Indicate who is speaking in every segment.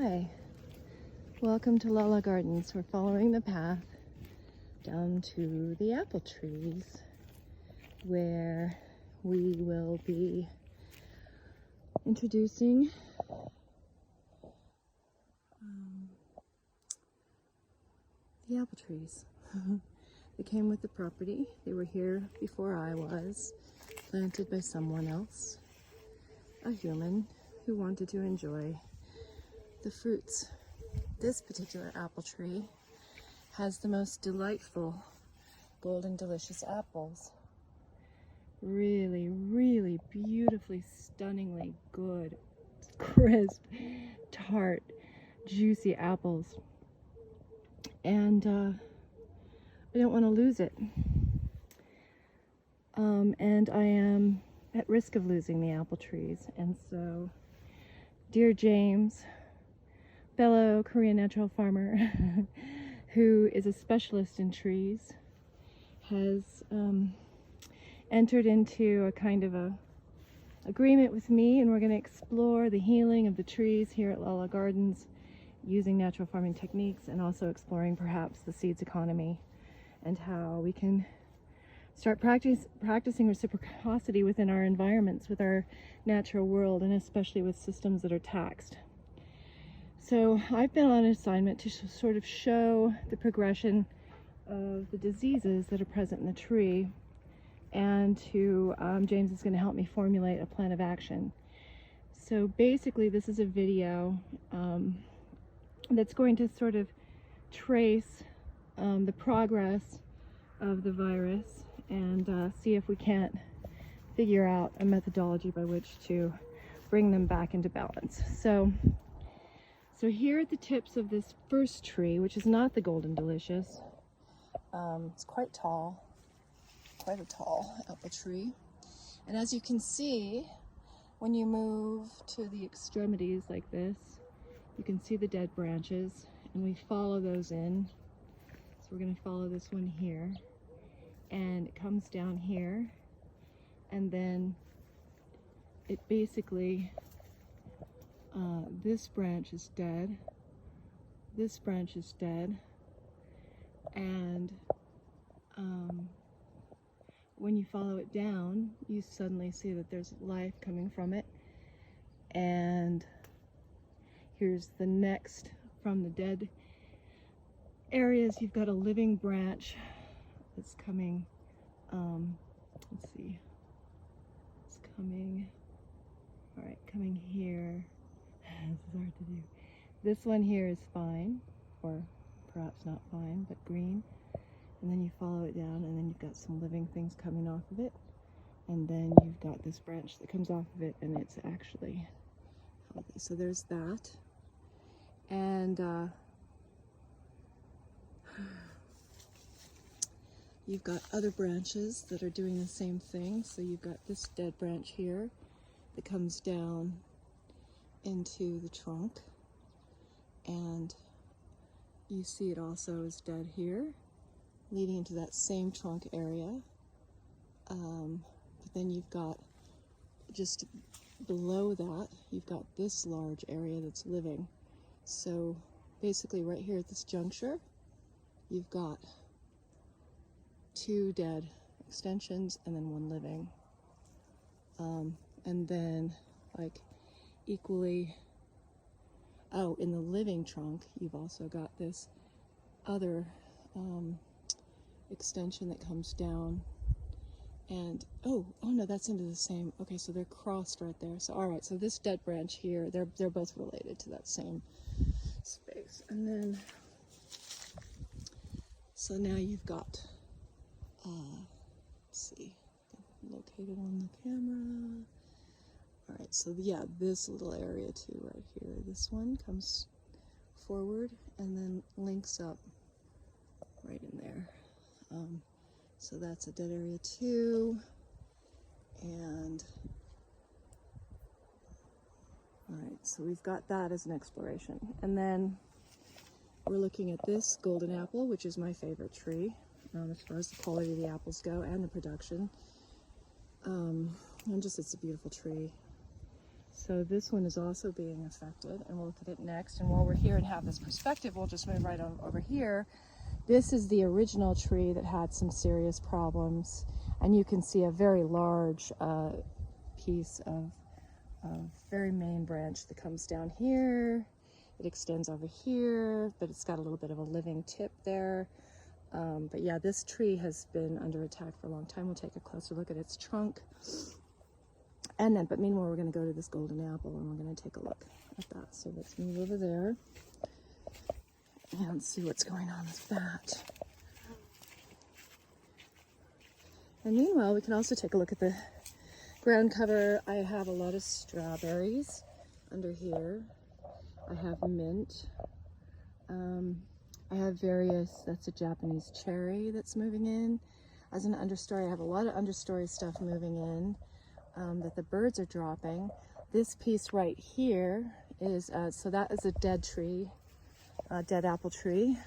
Speaker 1: Hi, welcome to LaLa Gardens. We're following the path down to the apple trees where we will be introducing the apple trees. They came with the property. They were here before I was, planted by someone else, a human who wanted to enjoy the fruits. This particular apple tree has the most delightful golden delicious apples. Really, really beautifully, stunningly good, crisp, tart, juicy apples. And I don't want to lose it. And I am at risk of losing the apple trees. And so, dear James, fellow Korean natural farmer who is a specialist in trees, has entered into a kind of a agreement with me, and we're going to explore the healing of the trees here at LaLa Gardens using natural farming techniques, and also exploring perhaps the seeds economy and how we can start practicing reciprocity within our environments, with our natural world, and especially with systems that are taxed. So I've been on an assignment to sort of show the progression of the diseases that are present in the tree, and James is going to help me formulate a plan of action. So basically this is a video that's going to sort of trace the progress of the virus and see if we can't figure out a methodology by which to bring them back into balance. So here at the tips of this first tree, which is not the Golden Delicious, it's quite tall, quite a tall apple tree. And as you can see, when you move to the extremities like this, you can see the dead branches, and we follow those in. So we're going to follow this one here, and it comes down here, and then it basically, this branch is dead, this branch is dead, and when you follow it down, you suddenly see that there's life coming from it. And here's the next, from the dead areas, you've got a living branch that's coming, let's see, it's coming, all right, coming here. This is hard to do. This one here is fine, or perhaps not fine, but green. And then you follow it down, and then you've got some living things coming off of it. And then you've got this branch that comes off of it, and it's actually healthy. So there's that. And you've got other branches that are doing the same thing. So you've got this dead branch here that comes down into the trunk, and you see it also is dead here, leading into that same trunk area. But then you've got, just below that, you've got this large area that's living. So basically right here at this juncture, you've got two dead extensions and then one living. And then, like, equally, in the living trunk, you've also got this other extension that comes down, and oh no, that's into the same, okay, so they're crossed right there. So all right, so this dead branch here, they're both related to that same space. And then, so now you've got, let's see, located on the camera. All right, so yeah, this little area too right here, this one comes forward and then links up right in there. So that's a dead area too. And all right, so we've got that as an exploration. And then we're looking at this golden apple, which is my favorite tree, as far as the quality of the apples go and the production. And just, it's a beautiful tree. So this one is also being affected, and we'll look at it next. And while we're here and have this perspective, we'll just move right on over here. This is the original tree that had some serious problems, and you can see a very large piece of very main branch that comes down here. It extends over here, but it's got a little bit of a living tip there. But yeah, this tree has been under attack for a long time. We'll take a closer look at its trunk. And then, but meanwhile, we're going to go to this golden apple and we're going to take a look at that. So let's move over there and see what's going on with that. And meanwhile, we can also take a look at the ground cover. I have a lot of strawberries under here. I have mint. I have various, that's a Japanese cherry that's moving in. As an understory, I have a lot of understory stuff moving in that the birds are dropping. This piece right here is, so that is a dead tree, dead apple tree.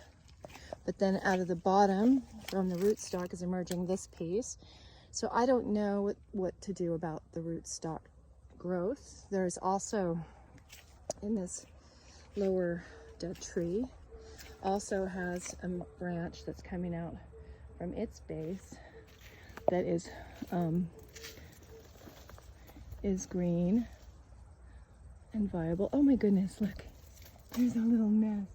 Speaker 1: But then out of the bottom, from the rootstock, is emerging this piece. So I don't know what to do about the rootstock growth. There's also, in this lower dead tree, also has a branch that's coming out from its base that is green and viable. Oh my goodness, look, there's a little nest.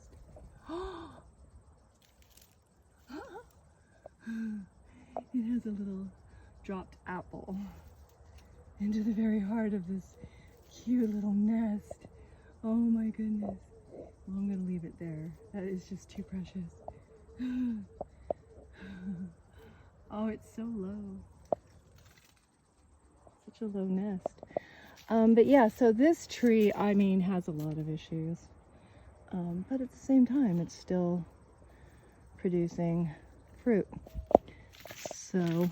Speaker 1: It has a little dropped apple into the very heart of this cute little nest. Oh my goodness. Well, I'm gonna leave it there. That is just too precious. Oh, it's so low. Such a low nest. But yeah, so this tree, I mean, has a lot of issues. But at the same time, it's still producing fruit. So,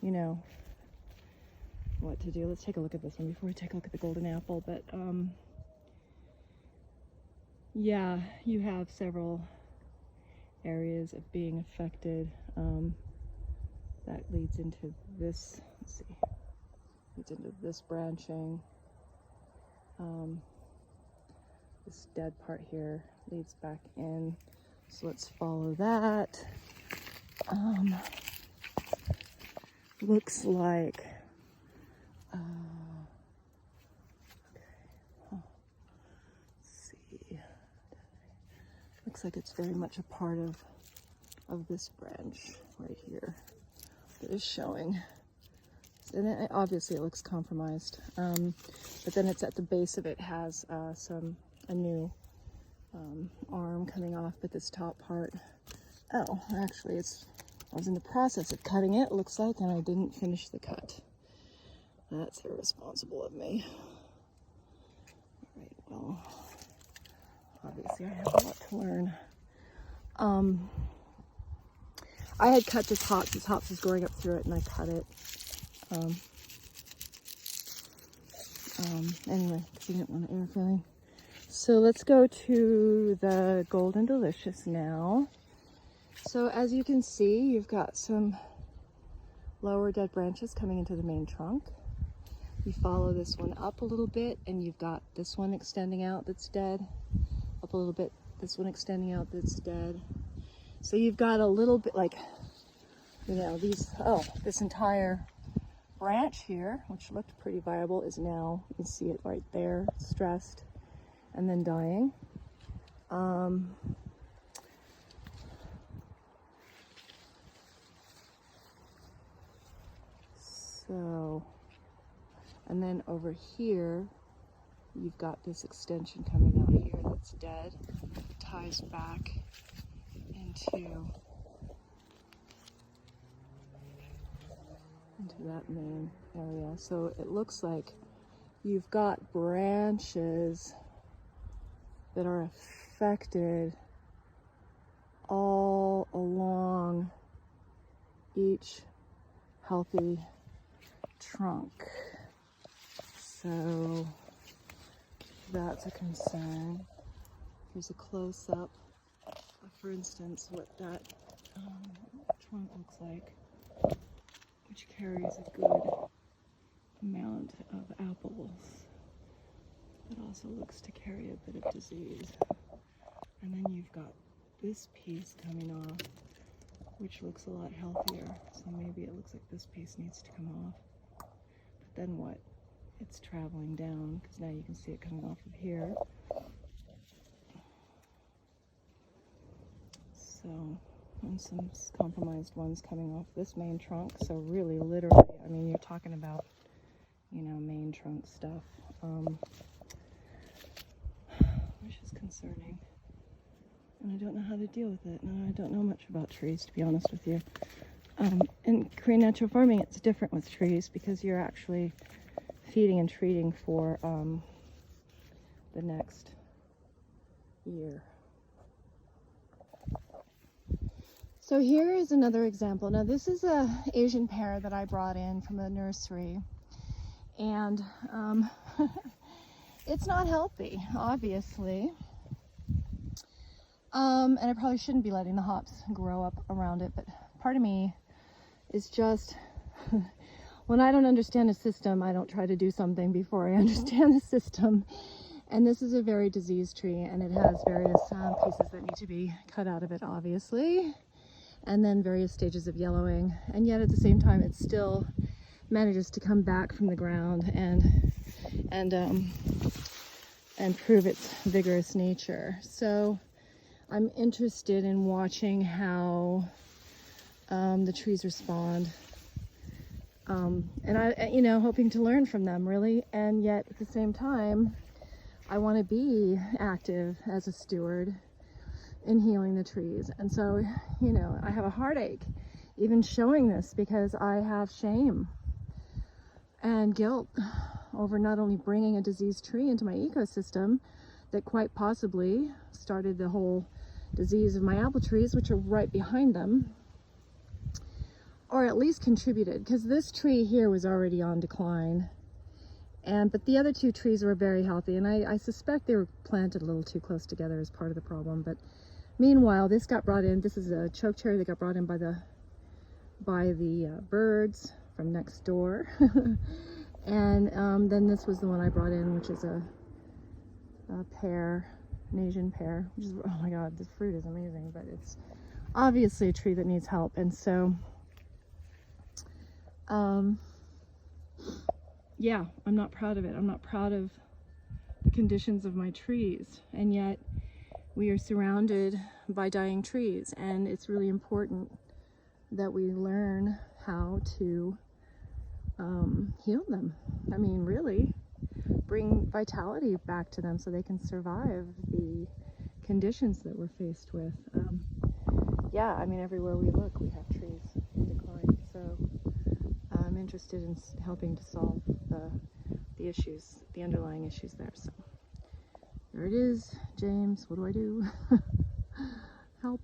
Speaker 1: you know what to do. Let's take a look at this one before we take a look at the golden apple. But yeah, you have several areas of being affected. That leads into this, let's see, leads into this branching. This dead part here leads back in. So let's follow that. Looks like, let's see. Looks like it's very much a part of this branch right here that is showing. And obviously it looks compromised. But then it's at the base of it has a new arm coming off, but this top part, oh, actually I was in the process of cutting it, looks like, and I didn't finish the cut. That's irresponsible of me. All right, well, obviously I have a lot to learn. I had cut the tops was growing up through it, and I cut it. Anyway, because I didn't want to interfering. So let's go to the Golden Delicious now. So as you can see, you've got some lower dead branches coming into the main trunk. You follow this one up a little bit, and you've got this one extending out that's dead. Up a little bit, this one extending out that's dead. So you've got a little bit like, you know, this entire branch here, which looked pretty viable, is now, you can see it right there, stressed and then dying. So, and then over here, you've got this extension coming out here that's dead. It ties back into that main area. So it looks like you've got branches that are affected all along each healthy trunk. So that's a concern. Here's a close-up of, for instance, what that trunk looks like, which carries a good amount of apples. That also looks to carry a bit of disease. And then you've got this piece coming off, which looks a lot healthier. So maybe it looks like this piece needs to come off. But then what? It's traveling down, because now you can see it coming off of here. So, and some compromised ones coming off this main trunk. So really, literally, I mean, you're talking about, you know, main trunk stuff, which is concerning. And I don't know how to deal with it. No, I don't know much about trees, to be honest with you. In Korean natural farming, it's different with trees because you're actually feeding and treating for the next year. So here is another example. Now this is a Asian pear that I brought in from a nursery, and it's not healthy, obviously. And I probably shouldn't be letting the hops grow up around it, but part of me is just, when I don't understand a system, I don't try to do something before I understand the system. And this is a very diseased tree, and it has various pieces that need to be cut out of it, obviously, and then various stages of yellowing. And yet at the same time, it still manages to come back from the ground and prove its vigorous nature. So I'm interested in watching how the trees respond, and I, you know, hoping to learn from them, really. And yet at the same time, I want to be active as a steward in healing the trees. And so, you know, I have a heartache even showing this, because I have shame and guilt over not only bringing a diseased tree into my ecosystem that quite possibly started the whole disease of my apple trees, which are right behind them, or at least contributed, because this tree here was already on decline, but the other two trees were very healthy, and I suspect they were planted a little too close together as part of the problem. But meanwhile, this got brought in. This is a chokecherry that got brought in by the birds from next door. And then this was the one I brought in, which is a pear, an Asian pear, which is, oh my god, the fruit is amazing, but it's obviously a tree that needs help. And so yeah, I'm not proud of it. I'm not proud of the conditions of my trees, and yet we are surrounded by dying trees, and it's really important that we learn how to heal them. I mean, really bring vitality back to them so they can survive the conditions that we're faced with. Yeah, I mean, everywhere we look, we have trees in decline. So I'm interested in helping to solve the issues, the underlying issues there. So there it is, James. What do I do? Help.